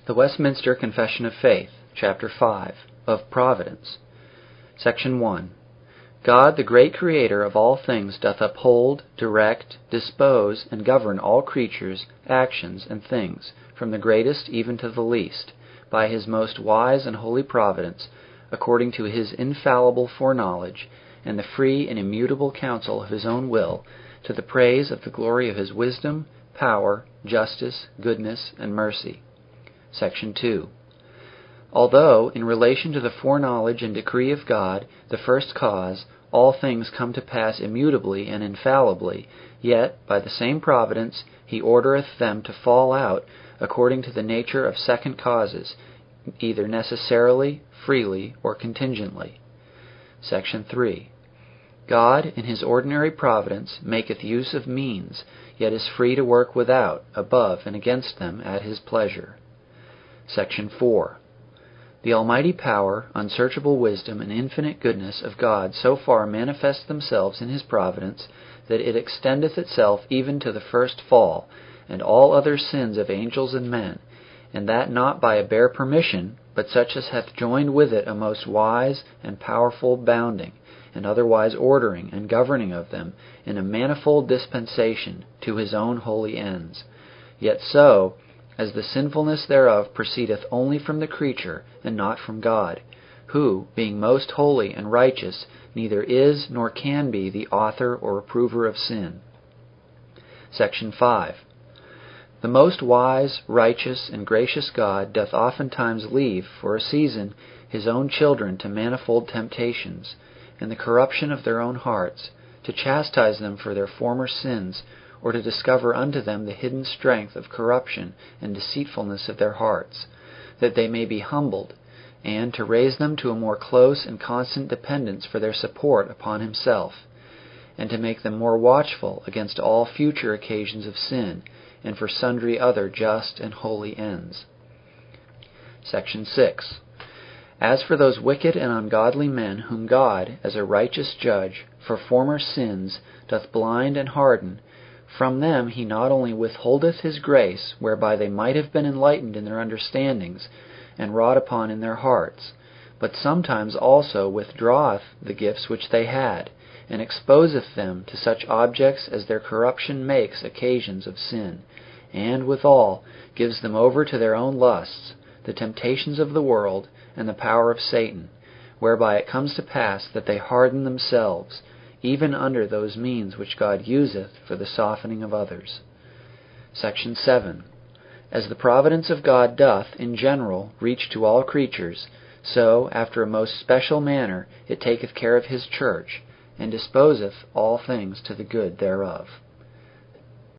The Westminster Confession of Faith, Chapter 5, of Providence. Section 1. God, the great Creator of all things, doth uphold, direct, dispose, and govern all creatures, actions, and things, from the greatest even to the least, by His most wise and holy providence, according to His infallible foreknowledge, and the free and immutable counsel of His own will, to the praise of the glory of His wisdom, power, justice, goodness, and mercy. Section 2. Although, in relation to the foreknowledge and decree of God, the first cause, all things come to pass immutably and infallibly, yet, by the same providence, He ordereth them to fall out according to the nature of second causes, either necessarily, freely, or contingently. Section 3. God, in His ordinary providence, maketh use of means, yet is free to work without, above, and against them at His pleasure. Section 4. The almighty power, unsearchable wisdom, and infinite goodness of God so far manifest themselves in His providence, that it extendeth itself even to the first fall, and all other sins of angels and men, and that not by a bare permission, but such as hath joined with it a most wise and powerful bounding, and otherwise ordering and governing of them in a manifold dispensation to His own holy ends. Yet so, as the sinfulness thereof proceedeth only from the creature, and not from God, who, being most holy and righteous, neither is nor can be the author or approver of sin. Section 5. The most wise, righteous, and gracious God doth oftentimes leave, for a season, His own children to manifold temptations, and the corruption of their own hearts, to chastise them for their former sins, or to discover unto them the hidden strength of corruption and deceitfulness of their hearts, that they may be humbled, and to raise them to a more close and constant dependence for their support upon Himself, and to make them more watchful against all future occasions of sin, and for sundry other just and holy ends. Section 6. As for those wicked and ungodly men whom God, as a righteous judge, for former sins, doth blind and harden, from them He not only withholdeth His grace, whereby they might have been enlightened in their understandings, and wrought upon in their hearts, but sometimes also withdraweth the gifts which they had, and exposeth them to such objects as their corruption makes occasions of sin, and withal gives them over to their own lusts, the temptations of the world, and the power of Satan, whereby it comes to pass that they harden themselves, even under those means which God useth for the softening of others. Section 7. As the providence of God doth, in general, reach to all creatures, so, after a most special manner, it taketh care of His church, and disposeth all things to the good thereof.